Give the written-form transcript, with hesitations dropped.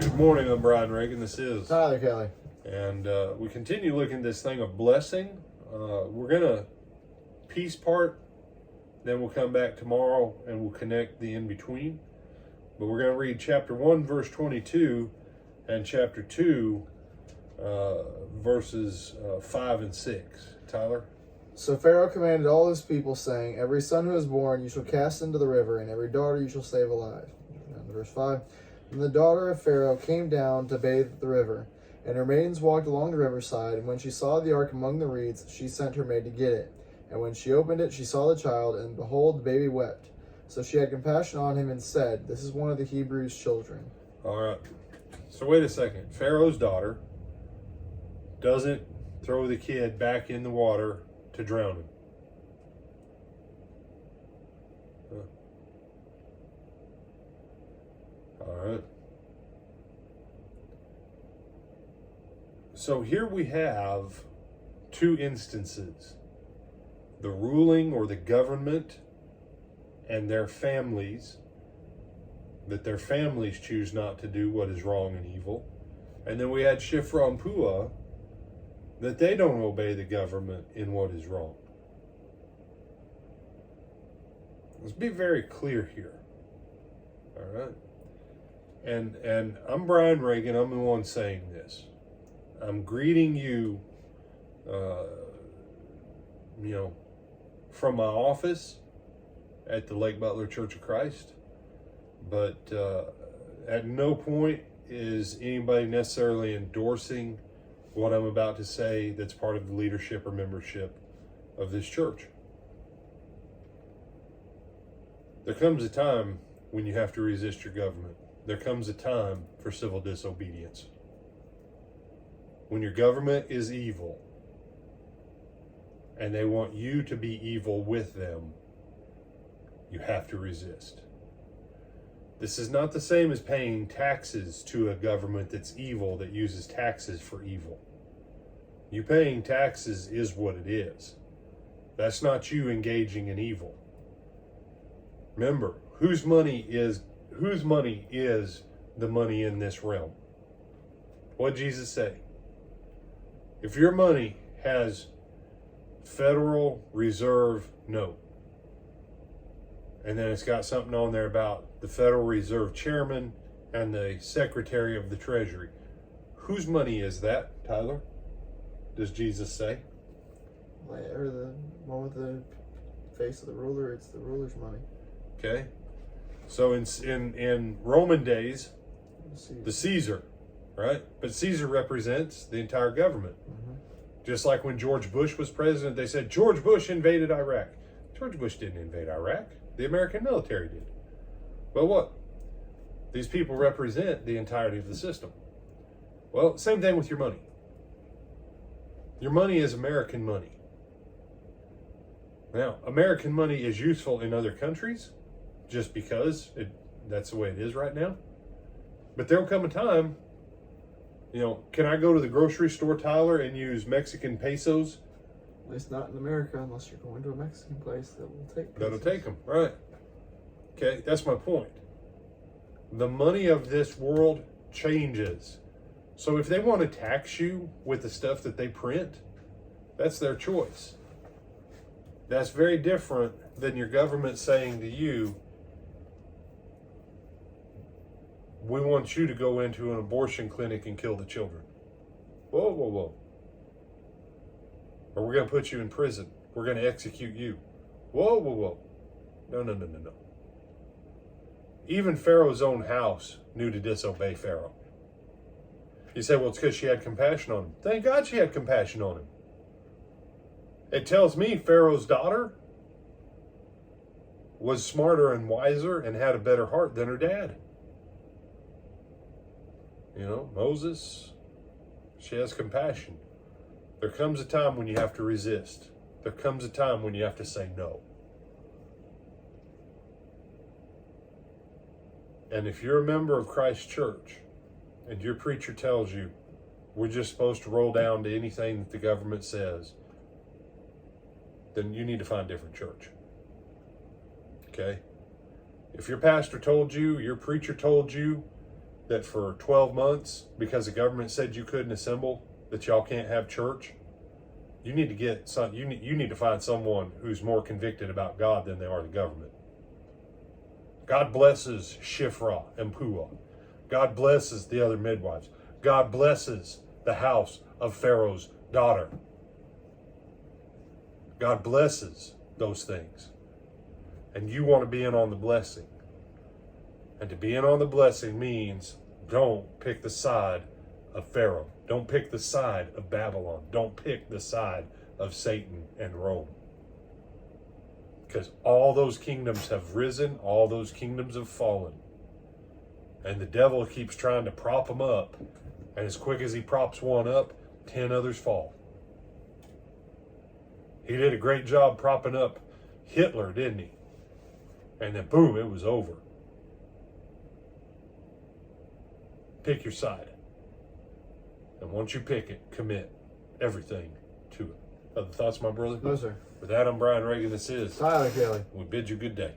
Good morning, I'm Brian Reagan. This is Tyler Kelly. And we continue looking at this thing of blessing. We're going to piece part, then we'll come back tomorrow and we'll connect the in-between. But we're going to read chapter 1, verse 22, and chapter 2, verses 5 and 6. Tyler? So Pharaoh commanded all his people, saying, every son who is born you shall cast into the river, and every daughter you shall save alive. Down to verse 5. And the daughter of Pharaoh came down to bathe at the river, and her maidens walked along the riverside, and when she saw the ark among the reeds, she sent her maid to get it. And when she opened it, she saw the child, and behold, the baby wept. So she had compassion on him and said, this is one of the Hebrews' children. All right. So wait a second. Pharaoh's daughter doesn't throw the kid back in the water to drown him. All right. So here we have two instances. The ruling or the government and their families, that their families choose not to do what is wrong and evil. And then we had Shifra and Puah, that they don't obey the government in what is wrong. Let's be very clear here. All right. And I'm Brian Reagan. I'm the one saying this. I'm greeting you, from my office at the Lake Butler Church of Christ. But at no point is anybody necessarily endorsing what I'm about to say that's part of the leadership or membership of this church. There comes a time when you have to resist your government. There comes a time for civil disobedience. When your government is evil and they want you to be evil with them, you have to resist. This is not the same as paying taxes to a government that's evil, that uses taxes for evil. You paying taxes is what it is. That's not you engaging in evil. Remember, whose money is the money in this realm? What did Jesus say? If your money has Federal Reserve note, and then it's got something on there about the Federal Reserve Chairman and the Secretary of the Treasury, whose money is that, Tyler? Does Jesus say? Or the one with the face of the ruler, it's the ruler's money. Okay. So in Roman days, the Caesar, right? But Caesar represents the entire government. Mm-hmm. Just like when George Bush was president, they said George Bush invaded Iraq. George Bush didn't invade Iraq. The American military did. Well, what? These people represent the entirety of the system. Well, same thing with your money. Your money is American money. Now, American money is useful in other countries just because that's the way it is right now. But there'll come a time, can I go to the grocery store, Tyler, and use Mexican pesos? At least not in America, unless you're going to a Mexican place that will take pesos. That'll take them, right. Okay, that's my point. The money of this world changes. So if they want to tax you with the stuff that they print, that's their choice. That's very different than your government saying to you, we want you to go into an abortion clinic and kill the children. Whoa, whoa, whoa. Or we're going to put you in prison. We're going to execute you. Whoa, whoa, whoa. No. Even Pharaoh's own house knew to disobey Pharaoh. You say, well, it's because she had compassion on him. Thank God she had compassion on him. It tells me Pharaoh's daughter was smarter and wiser and had a better heart than her dad. Moses, she has compassion. There comes a time when you have to resist. There comes a time when you have to say no. And if you're a member of Christ Church and your preacher tells you we're just supposed to roll down to anything that the government says, then you need to find a different church. Okay? If your pastor told you, your preacher told you that for 12 months, because the government said you couldn't assemble, that y'all can't have church? You need to get some. You need to find someone who's more convicted about God than they are the government. God blesses Shifra and Puah. God blesses the other midwives. God blesses the house of Pharaoh's daughter. God blesses those things. And you want to be in on the blessing. And to be in on the blessing means don't pick the side of Pharaoh. Don't pick the side of Babylon. Don't pick the side of Satan and Rome. Because all those kingdoms have risen, all those kingdoms have fallen. And the devil keeps trying to prop them up. And as quick as he props one up, 10 others fall. He did a great job propping up Hitler, didn't he? And then boom, it was over. Pick your side. And once you pick it, commit everything to it. Other thoughts, my brother? No, sir. With that, I'm Brian Reagan. This is Tyler Kelly. We bid you good day.